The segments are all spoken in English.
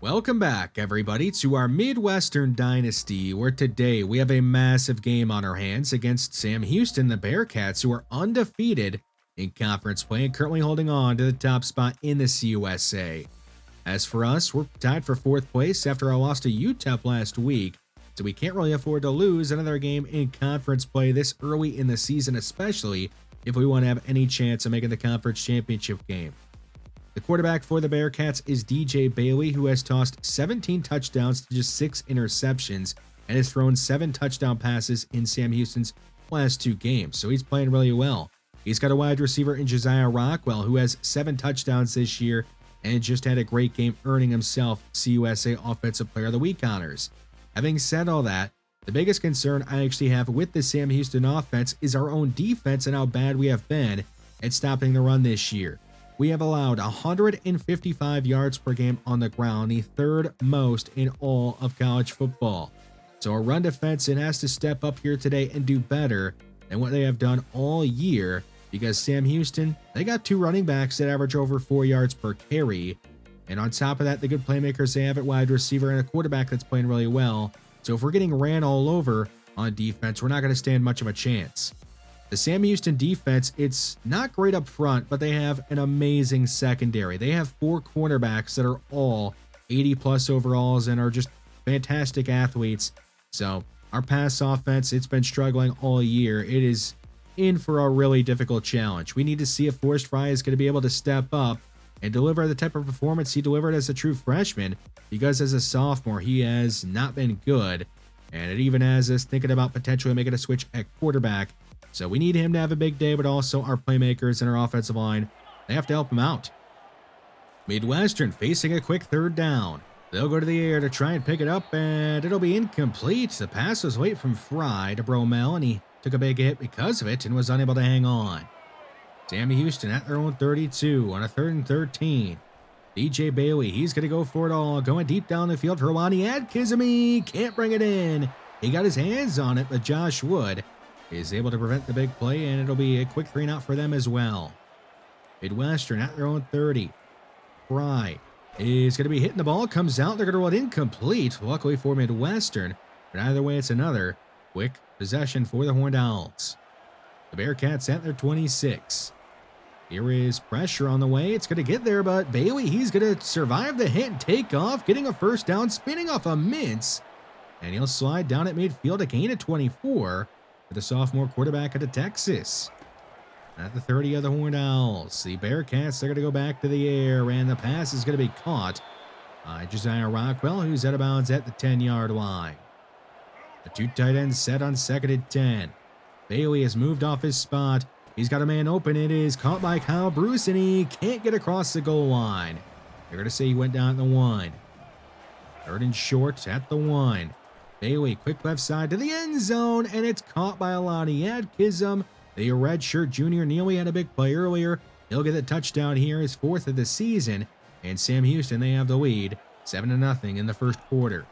Welcome back, everybody, to our Midwestern Dynasty, where today we have a massive game on our hands against Sam Houston, the Bearcats, who are undefeated in conference play and currently holding on to the top spot in the CUSA. As for us, we're tied for 4th place after our loss to UTEP last week, so we can't really afford to lose another game in conference play this early in the season, especially if we want to have any chance of making the conference championship game. The quarterback for the Bearcats is DJ Bailey, who has tossed 17 touchdowns to just 6 interceptions and has thrown 7 touchdown passes in Sam Houston's last 2 games, so he's playing really well. He's got a wide receiver in Josiah Rockwell, who has 7 touchdowns this year and just had a great game, earning himself CUSA Offensive Player of the Week honors. Having said all that, the biggest concern I actually have with the Sam Houston offense is our own defense and how bad we have been at stopping the run this year. We have allowed 155 yards per game on the ground, the 3rd most in all of college football. So our run defense has to step up here today and do better than what they have done all year, because Sam Houston, they got 2 running backs that average over 4 yards per carry. And on top of that, the good playmakers they have at wide receiver and a quarterback that's playing really well. So if we're getting ran all over on defense, we're not going to stand much of a chance. The Sam Houston defense, it's not great up front, but they have an amazing secondary. They have 4 cornerbacks that are all 80+ overalls and are just fantastic athletes. So our pass offense, it's been struggling all year. It is in for a really difficult challenge. We need to see if Forrest Fry is going to be able to step up and deliver the type of performance he delivered as a true freshman, because as a sophomore, he has not been good. And it even has us thinking about potentially making a switch at quarterback. So we need him to have a big day, but also our playmakers and our offensive line, they have to help him out. Midwestern facing a quick 3rd down. They'll go to the air to try and pick it up, and it'll be incomplete. The pass was late from Fry to Bromell, and he took a big hit because of it and was unable to hang on. Sam Houston at their own 32 on a 3rd and 13. DJ Bailey, he's going to go for it all, going deep down the field for Lonnie Adkins. He can't bring it in. He got his hands on it, but Josh Wood is able to prevent the big play, and it'll be a quick 3-and-out for them as well. Midwestern at their own 30. Fry is going to be hitting the ball, comes out, they're going to run incomplete, luckily for Midwestern, but either way, it's another quick possession for the Horned Owls. The Bearcats at their 26. Here is pressure on the way, it's going to get there, but Bailey, he's going to survive the hit and take off, getting a 1st down, spinning off a mince, and he'll slide down at midfield, a gain of 24. The sophomore quarterback out of Texas. At the 30 of the Horned Owls, the Bearcats, they're going to go back to the air, and the pass is going to be caught by Josiah Rockwell, who's out of bounds at the 10-yard line. The 2 tight ends set on 2nd and 10. Bailey has moved off his spot. He's got a man open. It is caught by Kyle Bruce, and he can't get across the goal line. They're going to say he went down at the 1. 3rd and short at the 1. Bailey, quick left side to the end zone, and it's caught by Lonnie Adkins. The redshirt junior Neely had a big play earlier. He'll get a touchdown here, his 4th of the season, and Sam Houston, they have the lead, 7-0 in the 1st quarter.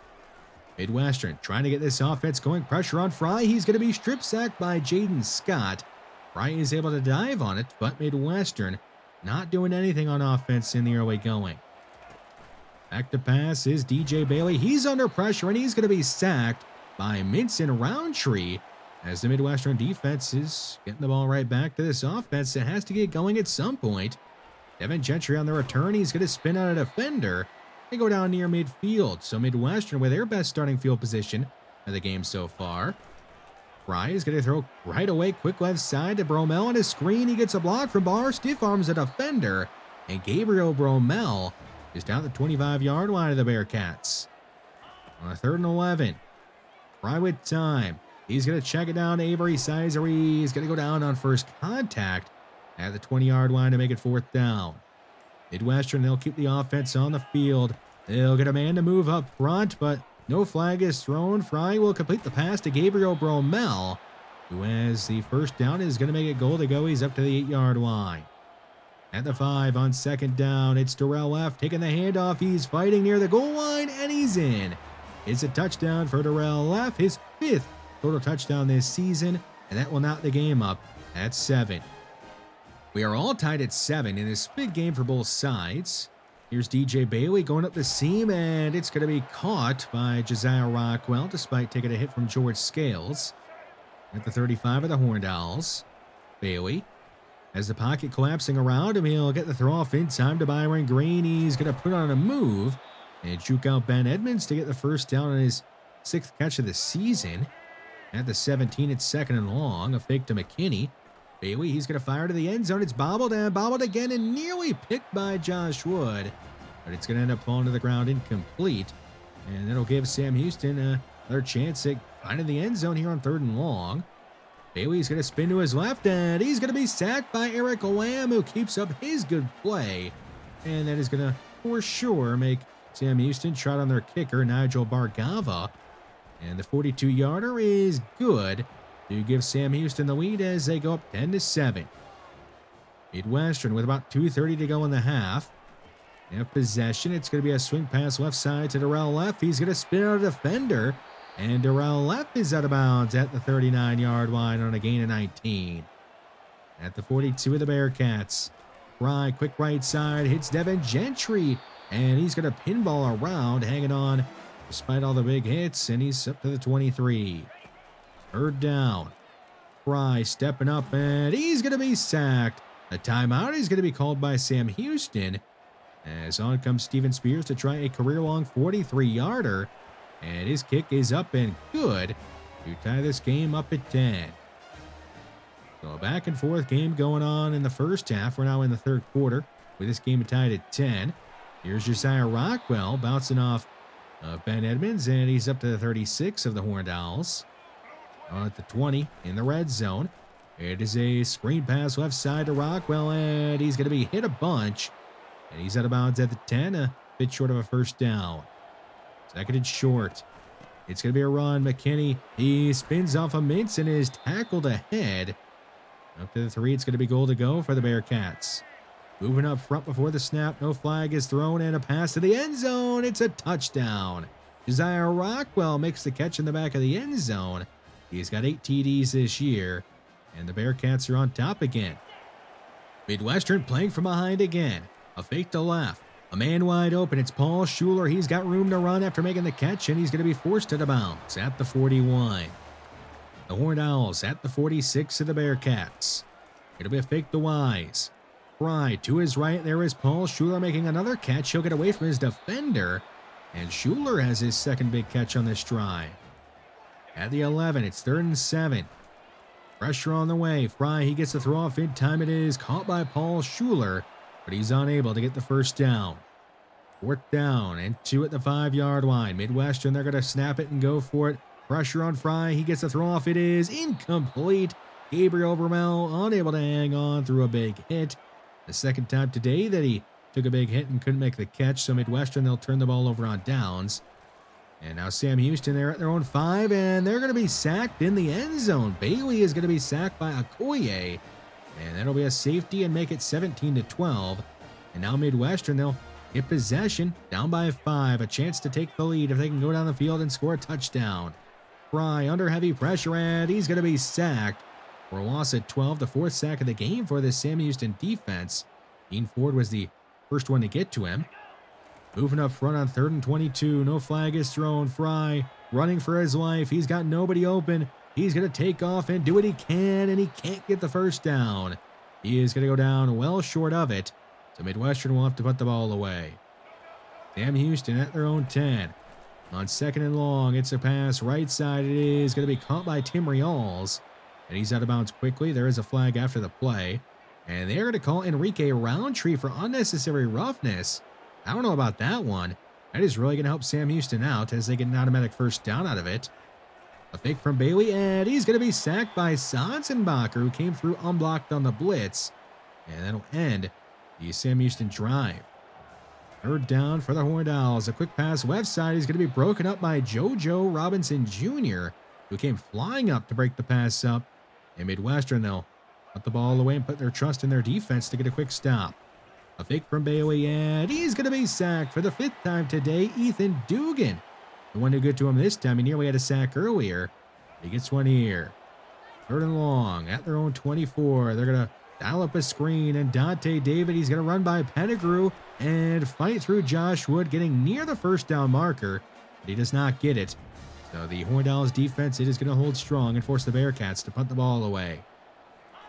Midwestern trying to get this offense going, pressure on Fry. He's going to be strip sacked by Jaden Scott. Fry is able to dive on it, but Midwestern not doing anything on offense in the early going. Back to pass is DJ Bailey. He's under pressure, and he's going to be sacked by Minson Roundtree as the Midwestern defense is getting the ball right back to this offense. It has to get going at some point. Devin Gentry on the return. He's going to spin out a defender and go down near midfield. So Midwestern with their best starting field position of the game so far. Fry is going to throw right away. Quick left side to Bromell on his screen. He gets a block from Barr. Stiff arms a defender. And Gabriel Bromell is down the 25-yard line of the Bearcats. On a 3rd and 11. Fry with time. He's going to check it down to Avery Sizer. He's going to go down on first contact at the 20-yard line to make it 4th down. Midwestern, they'll keep the offense on the field. They'll get a man to move up front, but no flag is thrown. Fry will complete the pass to Gabriel Bromell, who has the 1st down, is going to make it goal to go. He's up to the 8-yard line. At the 5 on 2nd down, it's Darrell F. taking the handoff. He's fighting near the goal line, and he's in. It's a touchdown for Darrell F., his 5th total touchdown this season, and that will knot the game up at 7. We are all tied at 7 in this big game for both sides. Here's DJ Bailey going up the seam, and it's going to be caught by Josiah Rockwell, despite taking a hit from George Scales. At the 35 of the Horned Owls, Bailey has the pocket collapsing around him. He'll get the throw off in time to Byron Green. He's going to put on a move and juke out Ben Edmonds to get the first down on his 6th catch of the season. At the 17, it's 2nd and long. A fake to McKinney. Bailey, he's going to fire to the end zone. It's bobbled and bobbled again and nearly picked by Josh Wood. But it's going to end up falling to the ground incomplete. And that'll give Sam Houston another chance at finding the end zone here on 3rd and long. Bailey's going to spin to his left, and he's going to be sacked by Eric Lamb, who keeps up his good play. And that is going to, for sure, make Sam Houston trot on their kicker, Nigel Bargava. And the 42-yarder is good to give Sam Houston the lead as they go up 10-7. Midwestern with about 2:30 to go in the half. They have possession. It's going to be a swing pass left side to Darrell Leff. He's going to spin out a defender. And Darrell Leff is out of bounds at the 39-yard line on a gain of 19. At the 42 of the Bearcats, Fry, quick right side, hits Devin Gentry. And he's going to pinball around, hanging on despite all the big hits. And he's up to the 23. 3rd down. Fry stepping up, and he's going to be sacked. A timeout is going to be called by Sam Houston. As on comes Steven Spears to try a career-long 43-yarder. And his kick is up and good to tie this game up at 10. So a back and forth game going on in the first half. We're now in the 3rd quarter with this game tied at 10. Here's Josiah Rockwell bouncing off of Ben Edmonds, and he's up to the 36 of the Horned Owls. At the 20 in the red zone. It is a screen pass left side to Rockwell, and he's going to be hit a bunch. And he's out of bounds at the 10, a bit short of a first down. 2nd and short. It's going to be a run. McKinney, he spins off a Mintz and is tackled ahead. Up to the 3, it's going to be goal to go for the Bearcats. Moving up front before the snap, no flag is thrown, and a pass to the end zone. It's a touchdown. Josiah Rockwell makes the catch in the back of the end zone. He's got 8 TDs this year, and the Bearcats are on top again. Midwestern playing from behind again. A fake to left. A man wide open. It's Paul Schuler. He's got room to run after making the catch, and he's going to be forced out of bounds at the 41. The Horned Owls at the 46 of the Bearcats. It'll be a fake to Wise. Fry to his right. There is Paul Schuler making another catch. He'll get away from his defender, and Schuler has his 2nd big catch on this drive. At the 11, it's 3rd and 7. Pressure on the way. Fry, he gets the throw off in time. It is caught by Paul Schuler, but he's unable to get the first down. 4th down and 2 at the 5-yard line. Midwestern, they're going to snap it and go for it. Pressure on Fry. He gets the throw off. It is incomplete. Gabriel Vermel unable to hang on through a big hit. The 2nd time today that he took a big hit and couldn't make the catch. So Midwestern, they'll turn the ball over on downs. And now Sam Houston, they're at their own 5, and they're going to be sacked in the end zone. Bailey is going to be sacked by Okoye. And that'll be a safety and make it 17-12. And now Midwestern, they'll get possession down by 5. A chance to take the lead if they can go down the field and score a touchdown. Fry under heavy pressure, and he's going to be sacked for a loss at 12. The 4th sack of the game for the Sam Houston defense. Dean Ford was the first one to get to him. Moving up front on 3rd and 22. No flag is thrown. Fry running for his life. He's got nobody open. He's going to take off and do what he can, and he can't get the first down. He is going to go down well short of it, so Midwestern will have to put the ball away. Sam Houston at their own 10. On 2nd and long, it's a pass right side. It is going to be caught by Tim Rials, and he's out of bounds quickly. There is a flag after the play, and they're going to call Enrique Roundtree for unnecessary roughness. I don't know about that one. That is really going to help Sam Houston out as they get an automatic first down out of it. A fake from Bailey, and he's going to be sacked by Sanzenbacher, who came through unblocked on the blitz. And that'll end the Sam Houston drive. 3rd down for the Horned Owls. A quick pass left side is going to be broken up by JoJo Robinson Jr., who came flying up to break the pass up. And Midwestern, they'll put the ball away and put their trust in their defense to get a quick stop. A fake from Bailey, and he's going to be sacked for the 5th time today. Ethan Dugan, the one who got to him this time. He nearly had a sack earlier. He gets one here. 3rd and long at their own 24. They're going to Dial up a screen, and Dante David, he's going to run by Pettigrew and fight through Josh Wood, getting near the first down marker, but he does not get it. So the Horned Owls defense, it is going to hold strong and force the Bearcats to punt the ball away.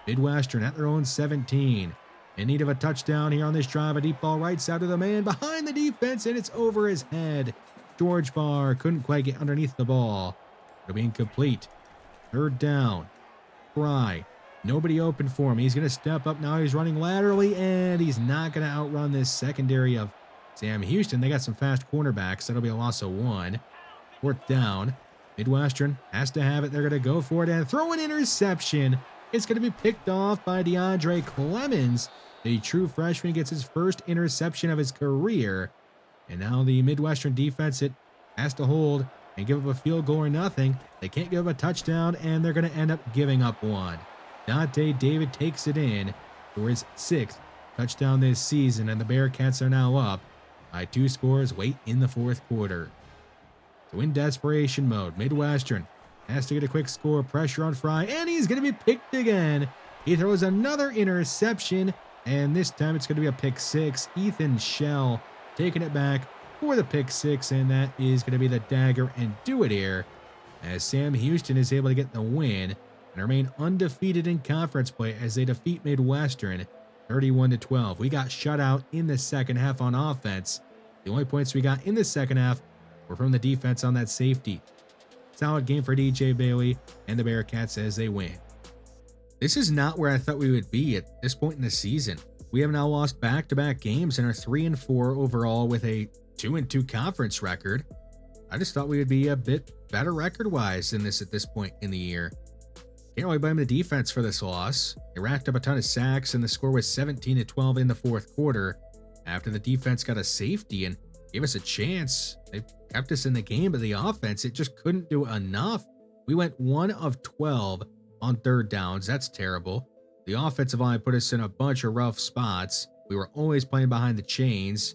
Midwestern at their own 17. In need of a touchdown here on this drive. A deep ball right side of the man behind the defense, and it's over his head. George Barr couldn't quite get underneath the ball. It'll be incomplete. Third down. Fry. Nobody open for him. He's going to step up now. He's running laterally, and he's not going to outrun this secondary of Sam Houston. They got some fast cornerbacks. That'll be a loss of 1. Fourth down. Midwestern has to have it. They're going to go for it and throw an interception. It's going to be picked off by DeAndre Clemens. The true freshman gets his first interception of his career. And now the Midwestern defense, it has to hold and give up a field goal or nothing. They can't give up a touchdown, and they're going to end up giving up one. Dante David takes it in for his 6th touchdown this season, and the Bearcats are now up by 2 scores late in the 4th quarter. So in desperation mode, Midwestern has to get a quick score, pressure on Fry, and he's going to be picked again. He throws another interception, and this time it's going to be a pick 6. Ethan Shell taking it back for the pick 6, and that is going to be the dagger and do it here, as Sam Houston is able to get the win and remain undefeated in conference play as they defeat Midwestern 31-12. We got shut out in the second half on offense. The only points we got in the second half were from the defense on that safety. Solid game for DJ Bailey and the Bearcats as they win. This is not where I thought we would be at this point in the season. We have now lost back-to-back games and are 3-4 overall with a 2-2 conference record. I just thought we would be a bit better record-wise than this at this point in the year. Can't really blame the defense for this loss. They racked up a ton of sacks, and the score was 17-12 in the 4th quarter after the defense got a safety and gave us a chance. They kept us in the game, but the offense, it just couldn't do enough. We went 1 of 12 on 3rd downs. That's terrible. The offensive line put us in a bunch of rough spots. We were always playing behind the chains.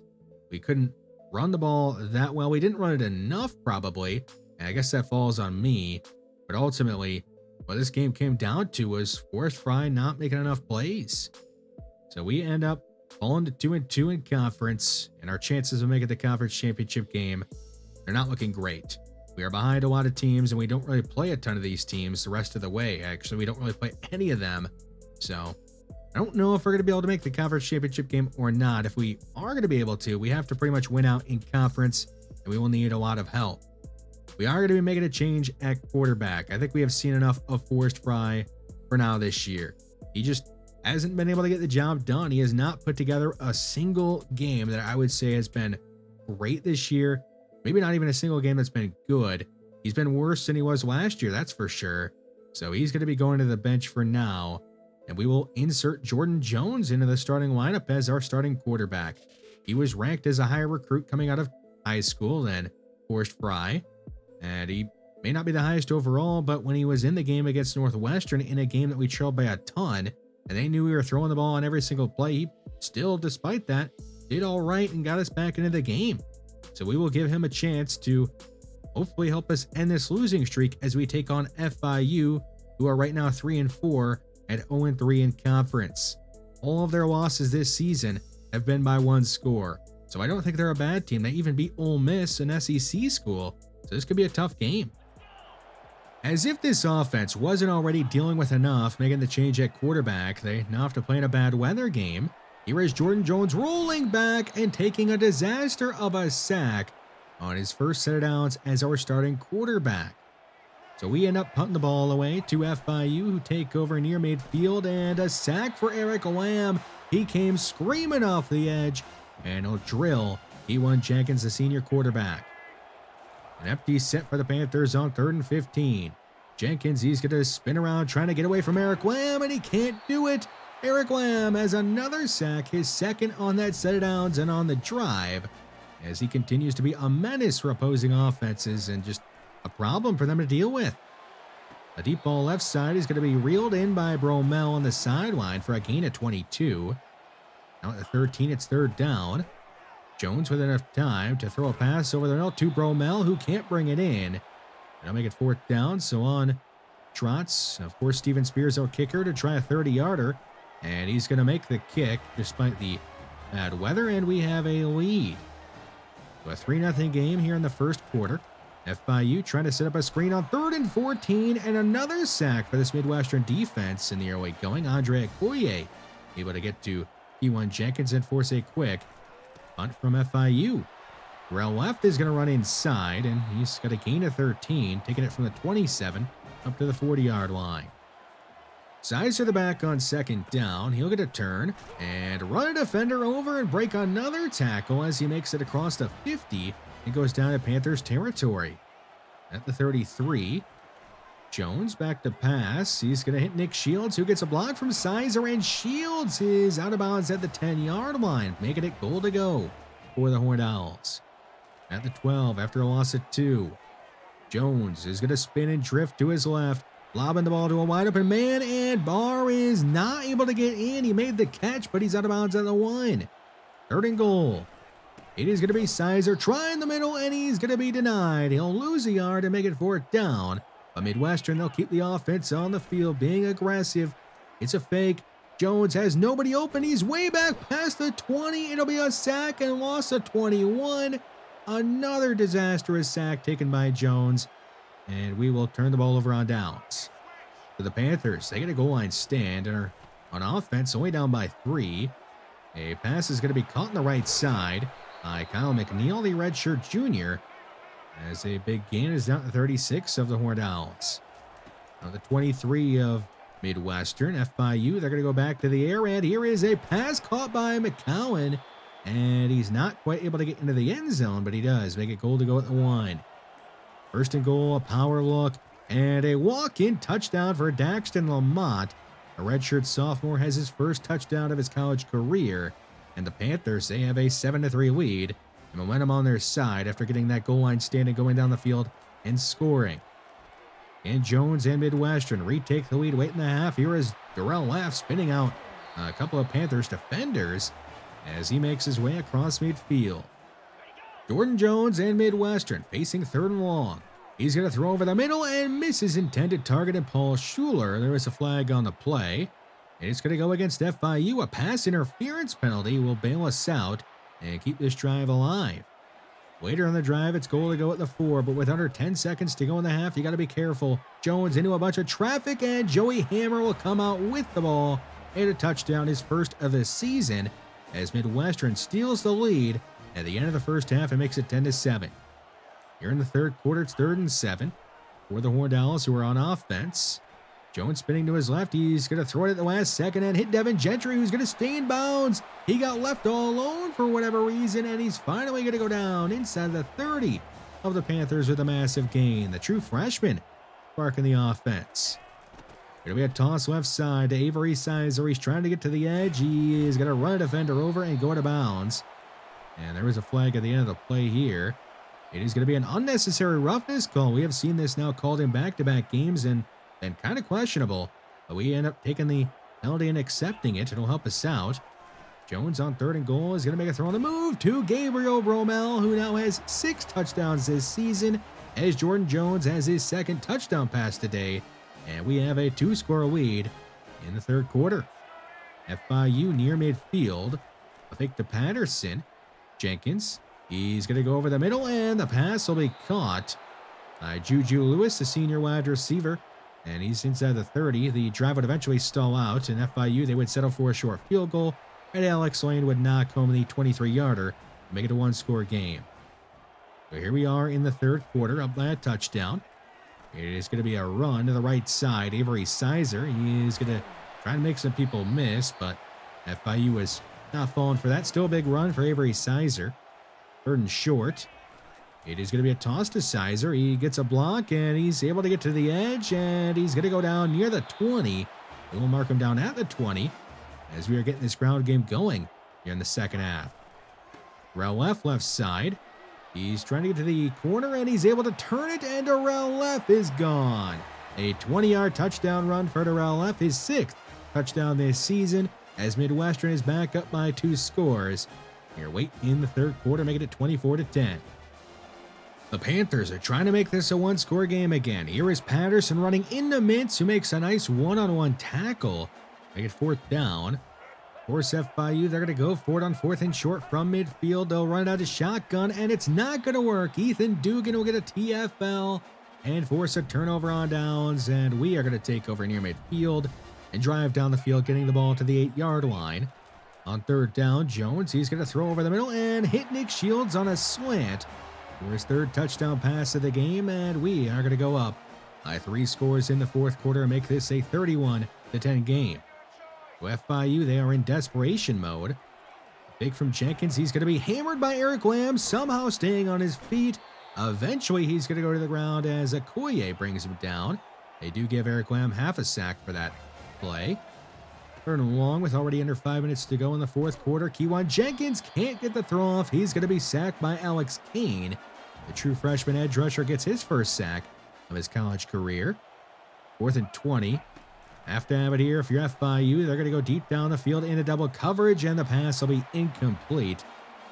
We couldn't run the ball that well. We didn't run it enough, probably. And I guess that falls on me. But ultimately, what this game came down to was Forrest Fry not making enough plays. So we end up falling to 2-2 in conference, and our chances of making the conference championship game, they're not looking great. We are behind a lot of teams, and we don't really play a ton of these teams the rest of the way. Actually, we don't really play any of them. So I don't know if we're going to be able to make the conference championship game or not. If we are going to be able to, we have to pretty much win out in conference, and we will need a lot of help. We are going to be making a change at quarterback. I think we have seen enough of Forrest Fry for now this year. He just hasn't been able to get the job done. He has not put together a single game that I would say has been great this year. Maybe not even a single game that's been good. He's been worse than he was last year, that's for sure. So he's going to be going to the bench for now. And we will insert Jordan Jones into the starting lineup as our starting quarterback. He was ranked as a higher recruit coming out of high school than Forrest Fry. And he may not be the highest overall, but when he was in the game against Northwestern in a game that we trailed by a ton, and they knew we were throwing the ball on every single play, he still, despite that, did all right and got us back into the game. So we will give him a chance to hopefully help us end this losing streak as we take on FIU, who are right now 3-4 at 0-3 in conference. All of their losses this season have been by 1 score. So I don't think they're a bad team. They even beat Ole Miss, an SEC school. So this could be a tough game. As if this offense wasn't already dealing with enough making the change at quarterback, they now have to play in a bad weather game. Here is Jordan Jones rolling back and taking a disaster of a sack on his first set of downs as our starting quarterback. So we end up punting the ball away to FIU, who take over near midfield, and a sack for Eric Lamb. He came screaming off the edge, and he'll drill T1 Jenkins, the senior quarterback. An empty set for the Panthers on 3rd and 15. Jenkins, he's going to spin around trying to get away from Eric Lamb, and he can't do it. Eric Lamb has another sack, his second on that set of downs and on the drive, as he continues to be a menace for opposing offenses and just a problem for them to deal with. The deep ball left side is going to be reeled in by Bromell on the sideline for a gain of 22. Now at the 13, it's 3rd down. Jones with enough time to throw a pass over the middle to Bromell, who can't bring it in. And I'll make it 4th down, so on trots, of course, Steven Spears, our kicker, to try a 30-yarder. And he's going to make the kick despite the bad weather, and we have a lead. So a 3-0 game here in the first quarter. FIU trying to set up a screen on 3rd and 14, and another sack for this Midwestern defense in the early going. Andre Okoye able to get to P1 Jenkins and force a quick punt from FIU. Terrell left is going to run inside, and he's got a gain of 13, taking it from the 27 up to the 40-yard line. Sizer the back on 2nd down. He'll get a turn and run a defender over and break another tackle as he makes it across the 50 and goes down to Panthers territory. At the 33, Jones back to pass. He's going to hit Nick Shields, who gets a block from Sizer, and Shields is out of bounds at the 10-yard line, making it goal to go for the Horned Owls. At the 12, after a loss of 2, Jones is going to spin and drift to his left, lobbing the ball to a wide-open man, and Barr is not able to get in. He made the catch, but he's out of bounds at the 1. 3rd and goal. It is going to be Sizer trying the middle, and he's going to be denied. He'll lose a yard and make it 4th down. But Midwestern, they'll keep the offense on the field, being aggressive. It's a fake. Jones has nobody open. He's way back past the 20. It'll be a sack and loss of 21. Another disastrous sack taken by Jones. And we will turn the ball over on downs. For the Panthers, they get a goal line stand and are on offense, only down by 3. A pass is going to be caught on the right side by Kyle McNeil, the redshirt junior, as a big gain is down to 36 of the Horned Owls. Now the 23 of Midwestern, FIU, they're going to go back to the air, and here is a pass caught by McCowan, and he's not quite able to get into the end zone, but he does make it goal to go at the 1. 1st and goal, a power look, and a walk-in touchdown for Daxton Lamont. The redshirt sophomore has his first touchdown of his college career, and the Panthers, they have a 7-3 lead, and momentum on their side after getting that goal line stand and going down the field and scoring. And Jones and Midwestern retake the lead late in the half. Here is Darrell Laff spinning out a couple of Panthers defenders as he makes his way across midfield. Jordan Jones and Midwestern facing 3rd and long. He's going to throw over the middle and misses intended target and Paul Schuler. There is a flag on the play. And it's going to go against FIU. A pass interference penalty will bail us out and keep this drive alive. Later on the drive, it's goal to go at the 4, but with under 10 seconds to go in the half, you got to be careful. Jones into a bunch of traffic, and Joey Hammer will come out with the ball and a touchdown, his first of the season, as Midwestern steals the lead at the end of the first half and makes it 10-7. Here in the 3rd quarter, it's 3rd and 7 for the Horned Owls, who are on offense. Jones spinning to his left. He's going to throw it at the last second and hit Devin Gentry, who's going to stay in bounds. He got left all alone for whatever reason, and he's finally going to go down inside the 30 of the Panthers with a massive gain. The true freshman sparking the offense. Going to be a toss left side to Avery Sizer. He's trying to get to the edge. He is going to run a defender over and go out of bounds. And there is a flag at the end of the play here. It is going to be an unnecessary roughness call. We have seen this now called in back-to-back games and been kind of questionable, but we end up taking the penalty and accepting it. It'll help us out. Jones on 3rd and goal is going to make a throw on the move to Gabriel Bromell, who now has 6 touchdowns this season, as Jordan Jones has his 2nd touchdown pass today, and we have a 2-score lead in the 3rd quarter. FIU near midfield, a fake to Patterson. Jenkins, he's going to go over the middle, and the pass will be caught by Juju Lewis, the senior wide receiver. And he's inside the 30. The drive would eventually stall out, and FIU, they would settle for a short field goal, and Alex Lane would knock home the 23-yarder to make it a 1-score game. So here we are in the 3rd quarter, up by a touchdown. It is going to be a run to the right side. Avery Sizer, he is going to try and make some people miss, but FIU is not falling for that. Still a big run for Avery Sizer. 3rd and short. It is going to be a toss to Sizer. He gets a block, and he's able to get to the edge, and he's going to go down near the 20. We will mark him down at the 20 as we are getting this ground game going here in the 2nd half. Darrell left side. He's trying to get to the corner, and he's able to turn it, and Darrell is gone. A 20-yard touchdown run for Darrell, his 6th touchdown this season, as Midwestern is back up by 2 scores. Here, late in the 3rd quarter, making it 24-10. The Panthers are trying to make this a 1-score game again. Here is Patterson running into Mintz, who makes a nice one-on-one tackle Make it 4th down. Force FIU, they're going to go for it on 4th and short from midfield. They'll run it out to shotgun, and it's not going to work. Ethan Dugan will get a TFL and force a turnover on downs, and we are going to take over near midfield and drive down the field, getting the ball to the 8-yard line. On 3rd down, Jones, he's going to throw over the middle and hit Nick Shields on a slant for his 3rd touchdown pass of the game, and we are going to go up by 3 scores in the 4th quarter and make this a 31-10 game. FIU, they are in desperation mode. Big from Jenkins, he's going to be hammered by Eric Lamb, somehow staying on his feet. Eventually, he's going to go to the ground as Okoye brings him down. They do give Eric Lamb half a sack for that play. 3rd and long with already under 5 minutes to go in the 4th quarter. Kewan Jenkins can't get the throw off. He's going to be sacked by Alex Kane. The true freshman edge rusher gets his first sack of his college career. 4th and 20. Have to have it here. If you're FIU, they're going to go deep down the field into double coverage, and the pass will be incomplete.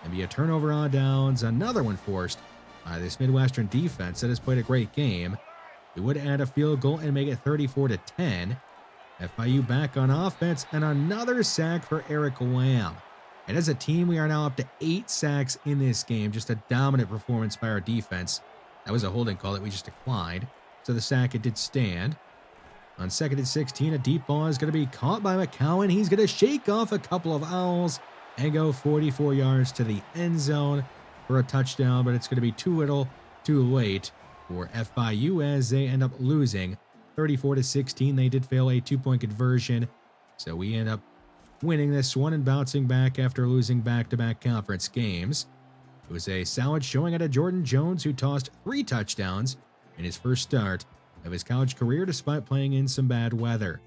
And be a turnover on downs. Another one forced by this Midwestern defense that has played a great game. We would add a field goal and make it 34-10. FIU back on offense, and another sack for Eric Lamb. And as a team, we are now up to 8 sacks in this game. Just a dominant performance by our defense. That was a holding call that we just declined. So the sack, it did stand. On 2nd and 16, a deep ball is going to be caught by McCowan. He's going to shake off a couple of owls and go 44 yards to the end zone for a touchdown, but it's going to be too little, too late for FIU as they end up losing 34-16. They did fail a 2-point conversion, so we end up winning this one and bouncing back after losing back-to-back conference games. It was a solid showing out of Jordan Jones, who tossed 3 touchdowns in his first start of his college career despite playing in some bad weather.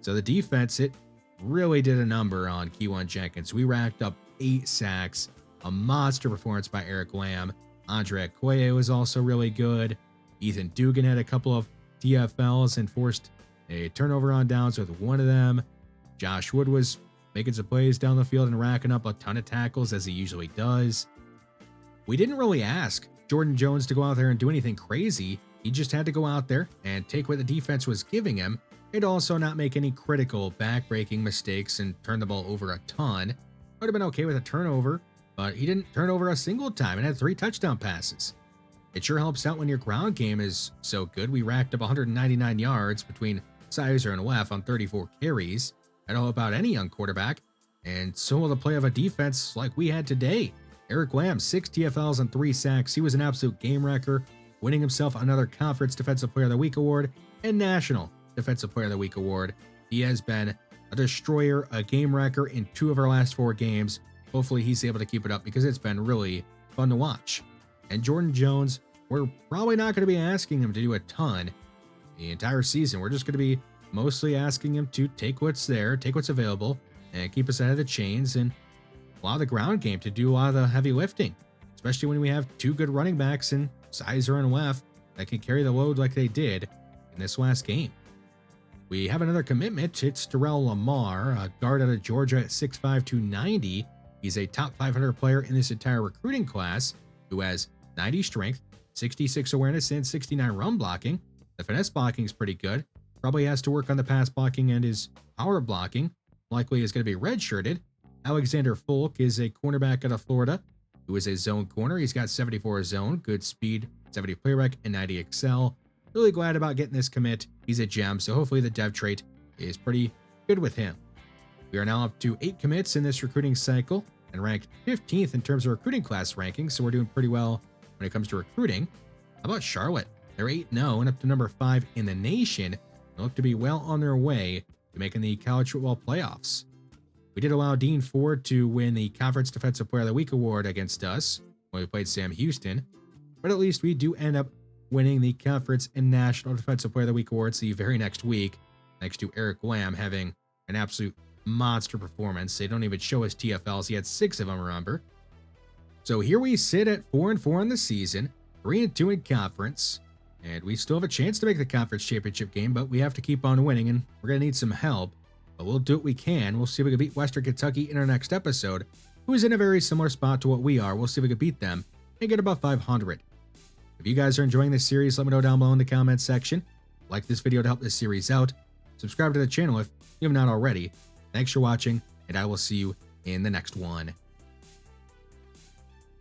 So the defense, it really did a number on Kewan Jenkins. We racked up 8 sacks, a monster performance by Eric Lamb. Andre Okoye was also really good. Ethan Dugan had a couple of TFLs and forced a turnover on downs with one of them. Josh Wood was making some plays down the field and racking up a ton of tackles as he usually does. We didn't really ask Jordan Jones to go out there and do anything crazy. He just had to go out there and take what the defense was giving him and also not make any critical back-breaking mistakes and turn the ball over a ton. Would have been okay with a turnover, but he didn't turn over a single time and had 3 touchdown passes. It sure helps out when your ground game is so good. We racked up 199 yards between Sizer and Weff on 34 carries. That'll help out any young quarterback, and so will the play of a defense like we had today. Eric Lamb, 6 TFLs and 3 sacks. He was an absolute game wrecker, winning himself another Conference Defensive Player of the Week award and National Defensive Player of the Week award. He has been a destroyer, a game wrecker in 2 of our last 4 games. Hopefully he's able to keep it up because it's been really fun to watch. And Jordan Jones, we're probably not going to be asking him to do a ton the entire season. We're just going to be mostly asking him to take what's there, take what's available, and keep us out of the chains and allow the ground game to do a lot of the heavy lifting, especially when we have 2 good running backs in Sizer and Weff that can carry the load like they did in this last game. We have another commitment. It's Darrell Lamar, a guard out of Georgia at 6'5", 290. He's a top 500 player in this entire recruiting class who has 90 strength, 66 awareness, and 69 run blocking. The finesse blocking is pretty good. Probably has to work on the pass blocking and his power blocking. Likely is going to be redshirted. Alexander Folk is a cornerback out of Florida who is a zone corner. He's got 74 zone, good speed, 70 play rec, and 90 excel. Really glad about getting this commit. He's a gem, so hopefully the dev trait is pretty good with him. We are now up to 8 commits in this recruiting cycle and ranked 15th in terms of recruiting class rankings, so we're doing pretty well when it comes to recruiting. How about Charlotte? They're 8-0 and up to number 5 in the nation. They look to be well on their way to making the college football playoffs. We did allow Dean Ford to win the Conference Defensive Player of the Week award against us when we played Sam Houston, but at least we do end up winning the Conference and National Defensive Player of the Week awards the very next week, thanks to Eric Lamb having an absolute monster performance. They don't even show us TFLs. He had 6 of them, remember? So here we sit at 4-4 in the season, 3-2 in conference, and we still have a chance to make the conference championship game, but we have to keep on winning, and we're going to need some help. But we'll do what we can. We'll see if we can beat Western Kentucky in our next episode, who is in a very similar spot to what we are. We'll see if we can beat them and get above 500. If you guys are enjoying this series, let me know down below in the comments section. Like this video to help this series out. Subscribe to the channel if you have not already. Thanks for watching, and I will see you in the next one.